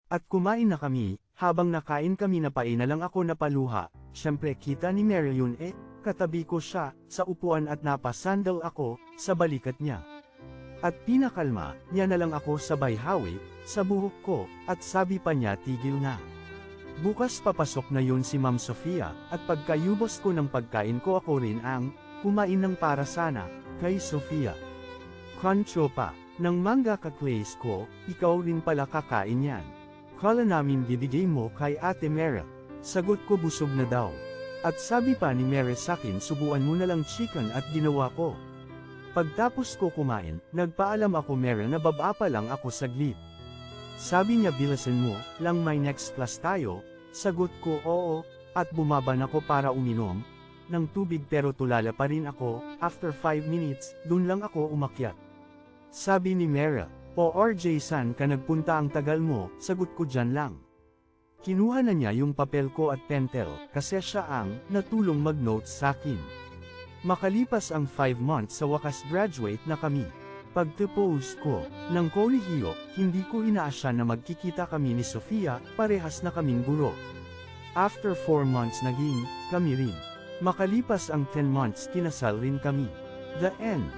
At kumain na kami, habang nakain kami napain na lang ako napaluha, syempre kita ni Mary yun katabi ko siya, sa upuan at napasandal ako, sa balikat niya. At pinakalma, niya na lang ako sabay hawi, sa buhok ko, at sabi pa niya tigil na. Bukas papasok na yun si Ma'am Sofia, at pagkayubos ko ng pagkain ko ako rin ang, kumain ng para sana, kay Sofia. Concho pa, ng manga ka-clays ko, ikaw rin pala kakain yan. Kala namin bibigay mo kay Ate Mera. Sagot ko busog na daw. At sabi pa ni Mera sakin subuan mo na lang chicken at ginawa ko. Pagtapos ko kumain, nagpaalam ako Mera na baba pa lang ako saglit. Sabi niya bilasan mo, lang may next class tayo, sagot ko oo, at bumaba na ko para uminom ng tubig pero tulala pa rin ako, after 5 minutes, dun lang ako umakyat. Sabi ni Mera, o RJ san ka nagpunta ang tagal mo, sagot ko dyan lang. Kinuha na niya yung papel ko at pentel, kasi siya ang natulong mag-notes sakin. Makalipas ang 5 months sa wakas graduate na kami. Pagtapos ko ng kolehiyo, hindi ko inaasya na magkikita kami ni Sofia, parehas na kaming guro. After 4 months naging kami rin. Makalipas ang 10 months kinasal rin kami. The end.